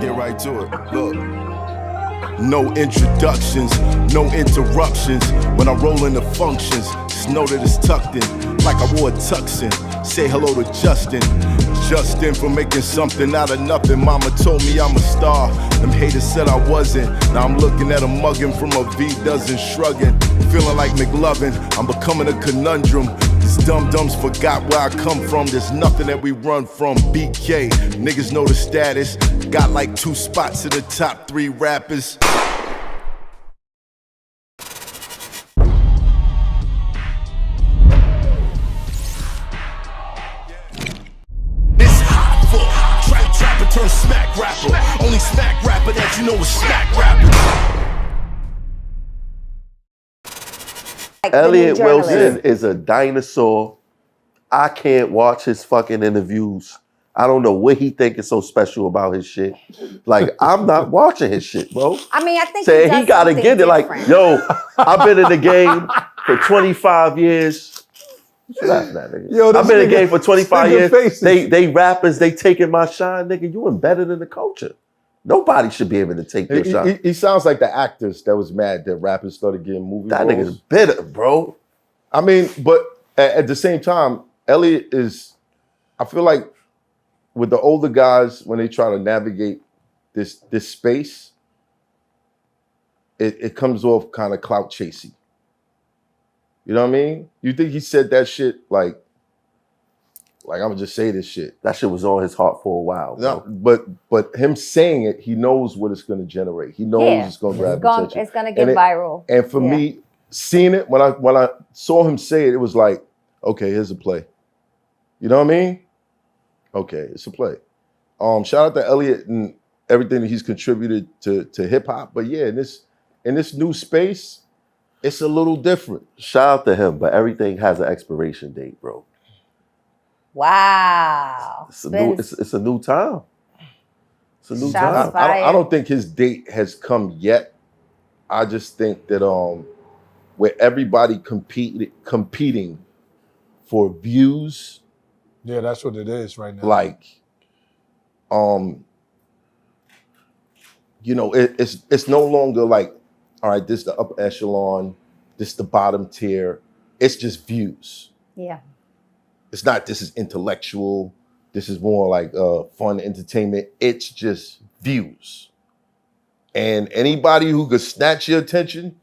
get right to it. Look. No introductions, no interruptions. When I roll into functions, just know that it's tucked in, like I wore a tuxin. Say hello to Justin. Justin for making something out of nothing. Mama told me I'm a star. Them haters said I wasn't. Now I'm looking at a mugging from a V-dozen shrugging. Feeling like McLovin, I'm becoming a conundrum. These dum-dums forgot where I come from. There's nothing that we run from. BK, niggas know the status. Got like 2 spots in the top 3 rappers. It's hot for trapper turn smack rapper. Only smack rapper that you know is smack rapper. Elliot Wilson is a dinosaur. I can't watch his fucking interviews. I don't know what he think is so special about his shit. Like, I'm not watching his shit, bro. I mean, I think he gotta get it. Like, yo, I've been in the game for 25 years. I've been in the game for 25 years. They rappers, they taking my shine, nigga. You embedded in the culture. Nobody should be able to take your shine. He sounds like the actors that was mad that rappers started getting movie roles. That nigga's bitter, bro. I mean, but at the same time, Elliot is, I feel like with the older guys, when they try to navigate this space, it comes off kind of clout chasey. You know what I mean? You think he said that shit like I'm gonna just say this shit. That shit was on his heart for a while. No, but him saying it, he knows what it's gonna generate. He knows it's gonna grab attention. It's gonna get viral. And for me, seeing it, when I saw him say it, it was like, okay, here's a play. You know what I mean? Okay, it's a play. Shout out to Elliot and everything that he's contributed to hip hop. But yeah, in this new space, it's a little different. Shout out to him, but everything has an expiration date, bro. Wow. It's a new time. It's a new time. I don't think his date has come yet. I just think that where everybody competing for views. Yeah, that's what it is right now. Like, you know, it's no longer like, all right, this is the upper echelon, this is the bottom tier. It's just views. Yeah. It's not, this is intellectual. This is more like fun entertainment. It's just views. And anybody who could snatch your attention,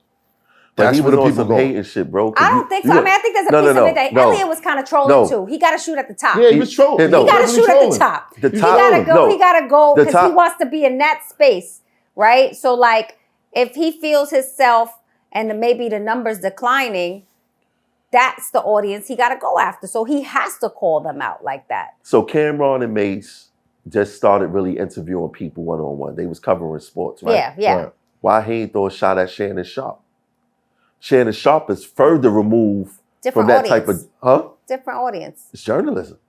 that's where the people go. Hating shit, bro. I don't think so. I mean, I think there's a piece of it that Elliot was kind of trolling too. He got to shoot at the top. Yeah, he was trolling. He got to shoot at the top. He got to go because he wants to be in that space, right? So like, if he feels himself and maybe the numbers declining, that's the audience he got to go after. So he has to call them out like that. So Cameron and Mace just started really interviewing people one-on-one. They was covering sports, right? Yeah, yeah. Right. Why he ain't throw a shot at Shannon Sharp? Shannon Sharp is further removed from that type of, Different audience. It's journalism.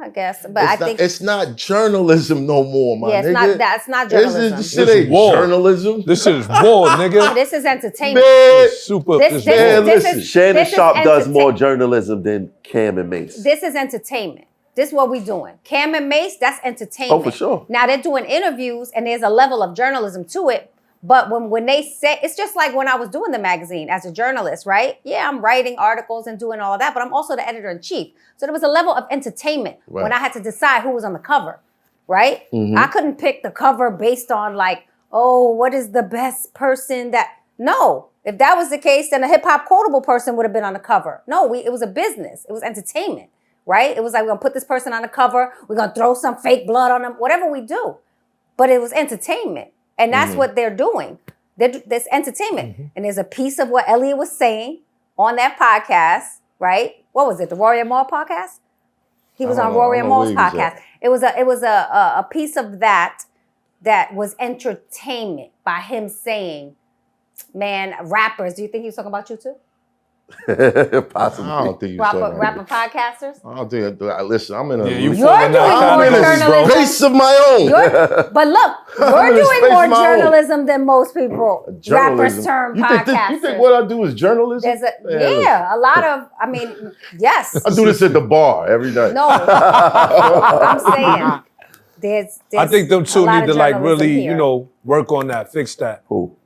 I guess, but I think it's not journalism no more, my nigga. That's not journalism. This shit ain't journalism. This shit is war, nigga. This is entertainment. Man, Shannon Sharp does more journalism than Cam and Mace. This is entertainment. This is what we doing. Cam and Mace, that's entertainment. Oh, for sure. Now they're doing interviews and there's a level of journalism to it. But when they say, it's just like when I was doing the magazine as a journalist, right? Yeah, I'm writing articles and doing all of that, but I'm also the editor-in-chief. So there was a level of entertainment when I had to decide who was on the cover, right? Mm-hmm. I couldn't pick the cover based on like, oh, what is the best person that, no. If that was the case, then a hip-hop quotable person would have been on the cover. No, it was a business. It was entertainment, right? It was like, we're gonna put this person on the cover, we're gonna throw some fake blood on them, whatever we do. But it was entertainment. And that's what they're doing. There's entertainment. And there's a piece of what Elliot was saying on that podcast, right? What was it? The Rory and Maul podcast? He was on Rory and Maul's podcast. It was a piece of that was entertainment by him saying, man, rappers, do you think he was talking about you too? Possibly. I don't think you said rapper podcasters. I don't think. Listen, I'm in a. You're doing more journalism. Space of my own. But look, you're doing more journalism than most people. Rappers turn podcasters. You think what I do is journalism? A lot of. I mean, yes. I do this at the bar every night. No, I'm saying I think them two need to like really, here. you know, work on that, fix that. Who?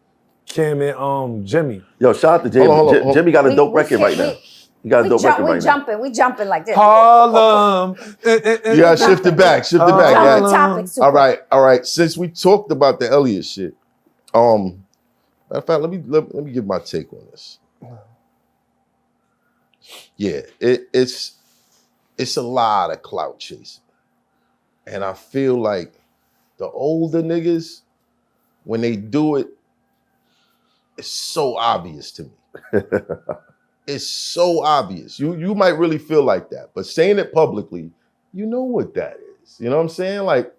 Cam and Jimmy. Yo, shout out to Jimmy. Hold on. Jimmy got a dope record right now. He got a dope record right now. We jumping like this. Harlem. You gotta shift it back. Jump guys. topics super. All right. Since we talked about the Elliot shit, matter of fact, let me give my take on this. Yeah, it's a lot of clout chasing. And I feel like the older niggas, when they do it, it's so obvious to me. It's so obvious. You might really feel like that, but saying it publicly, you know what that is. You know what I'm saying? Like,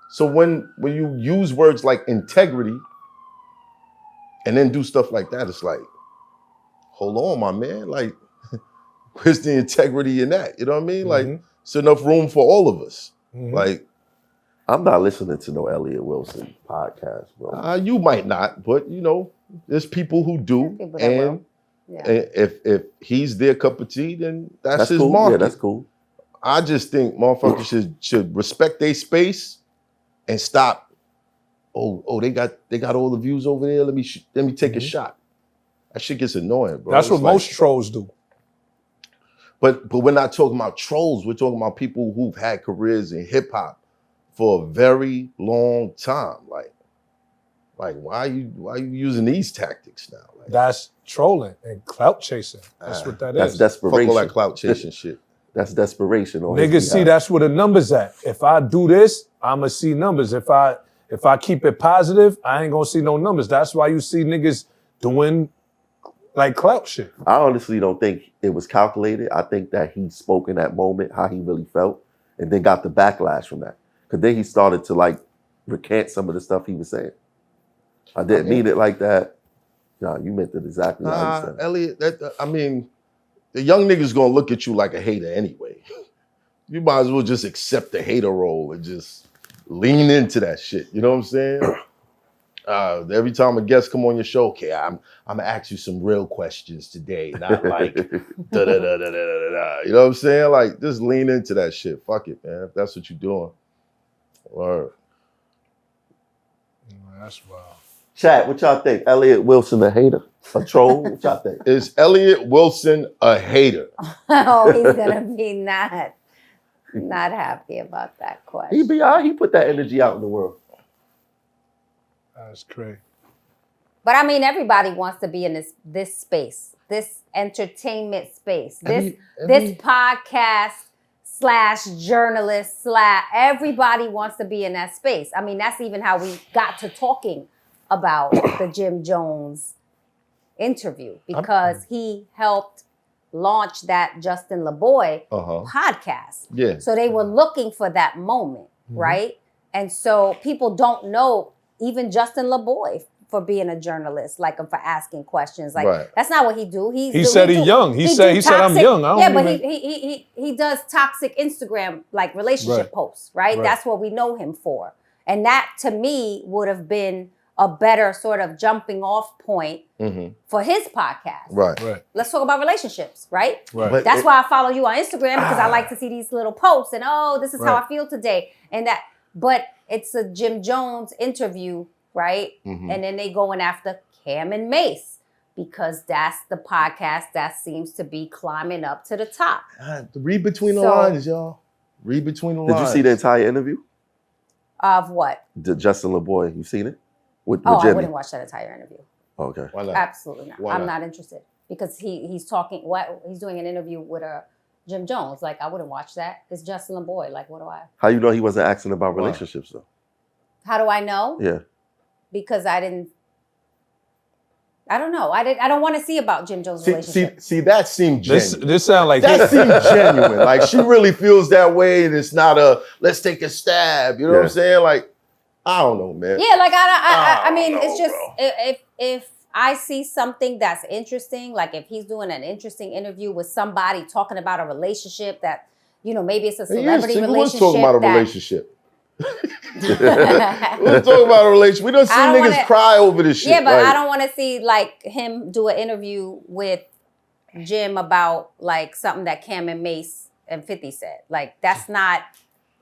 so when you use words like integrity and then do stuff like that, it's like, hold on, my man. Like, where's the integrity in that? You know what I mean? Like, it's enough room for all of us. Like, I'm not listening to no Elliot Wilson podcast, bro. You might not, but you know, there's people who do. And if he's their cup of tea, then that's his cool. market. Yeah, that's cool. I just think motherfuckers should respect their space and stop. Oh, they got all the views over there. Let me take a shot. That shit gets annoying, bro. That's what most trolls do. But we're not talking about trolls. We're talking about people who've had careers in hip hop for a very long time. Like why are you using these tactics now? Like, That's trolling and clout chasing. That's what that That's is. desperation. fuck all that clout chasing shit. That's desperation. Niggas see that's where the numbers at. If I do this, I'ma see numbers. If I keep it positive, I ain't gonna see no numbers. That's why you see niggas doing like clout shit. I honestly don't think it was calculated. I think that he spoke in that moment how he really felt and then got the backlash from that. Because then he started to like recant some of the stuff he was saying. I didn't mean it like that. No, you meant it exactly how you said it. Elliot, the young nigga's gonna look at you like a hater anyway. You might as well just accept the hater role and just lean into that shit. You know what I'm saying? Every time a guest come on your show, okay, I'm gonna ask you some real questions today, not like da da da da da da da. You know what I'm saying? Like, just lean into that shit. Fuck it, man. If that's what you're doing. Word. That's wild. Chat, what y'all think? Elliot Wilson a hater? A troll? What y'all think? Is Elliot Wilson a hater? Oh, he's gonna be not happy about that question. He be all right. He put that energy out in the world. That's crazy. But I mean, everybody wants to be in this space, this entertainment space, this podcast / journalist / everybody wants to be in that space. I mean, that's even how we got to talking about the Jim Jones interview, because he helped launch that Justin LaBoy podcast. Yeah. So they were looking for that moment, right? And so people don't know even Justin LaBoy for being a journalist, like for asking questions. Like that's not what he do. He said he's young. He said I'm young. But he does toxic Instagram like relationship posts, right? That's what we know him for. And that to me would have been a better sort of jumping off point for his podcast. Right. Let's talk about relationships, right? Right. That's why I follow you on Instagram, because I like to see these little posts and this is how I feel today. And that, but it's a Jim Jones interview, right? And then they going after Cam and Mace, because that's the podcast that seems to be climbing up to the top. Read between the lines, y'all. Read between the lines. Did you see the entire interview? Of what? The Justin LaBoy. You seen it? With I Jimmy? wouldn't watch that entire interview. Okay. Why not? Absolutely not. Why I'm not? not interested, because he's talking. He's doing an interview with Jim Jones. Like, I wouldn't watch that. It's Justin LaBoy. Like, what do I? How you know he wasn't asking about relationships though? How do I know? Yeah. Because I don't know. I don't want to see about Jim Jones' relationship. See, that seemed genuine. This sound like That seemed genuine. Like, she really feels that way, and it's not a let's take a stab. You know what I'm saying? Like, I don't know, man. Yeah, like I mean, know, it's just bro. if I see something that's interesting, like if he's doing an interesting interview with somebody talking about a relationship that, maybe it's a celebrity relationship. Let's talk about a relationship. Let's talk about a relationship. We don't see niggas cry over this shit. Yeah, but like, I don't want to see like him do an interview with Jim about like something that Cam and Mace and 50 said. Like, that's not,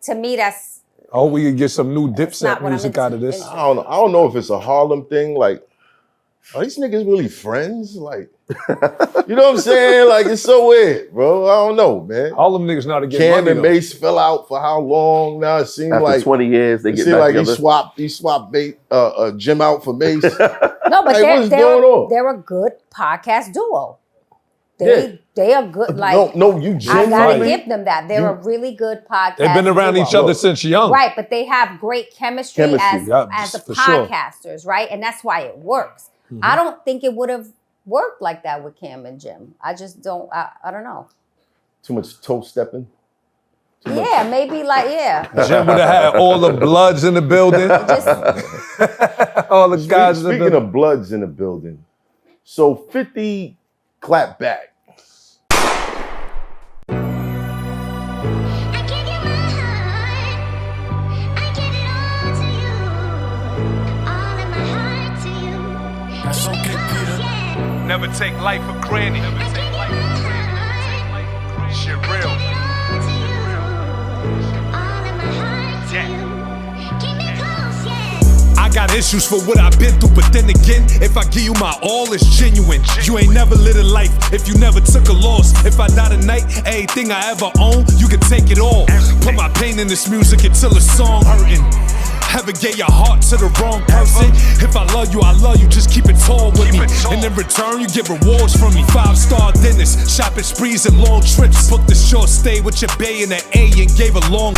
to me, that's I hope we can get some new not Dipset what I'm music out of into. this. I don't know. I don't know if it's a Harlem thing. Like, are these niggas really friends? Like, you know what I'm saying? Like, it's so weird, bro. I don't know, man. All them niggas know how to get Cam money, and though. Mace fell out for how long? Now it seems After like 20 years, they it get seems back like together. he swapped Jim out for Mace. No, but Like, what's going on? they're a good podcast duo. Yeah. They are good. Like no, you I genuinely. gotta give them that. They're a really good podcast. They've been around duo. each other since young. Right, but they have great chemistry, Chemistry. as the for sure. podcasters, right? And that's why it works. I don't think it would have worked like that with Cam and Jim. I just don't. I don't know. Too much toe stepping. Yeah, maybe like Jim would have had all the Bloods in the building. Just All the guys in the Speaking building. of Bloods in the building, so 50 clap back. I give you my heart. I give it all to you. All of my heart to you. That's Keep it okay, close, Peter. yeah. Never take life for granted. I give you my heart. Shit real. All to you. All of my heart to you. Keep it close, yeah. I got issues for what I've been through, but then again, if I give you my all, it's genuine. You ain't never lived a life if you never took a loss. If I die tonight, everything I ever own, you can take it all. Put my pain in this music until a song hurting. Ever gave your heart to the wrong person? If I love you, just keep it tall with me. And in return, you get rewards from me. 5-star dinners, shopping sprees and long trips. Booked a short stay with your bae in the A and gave a long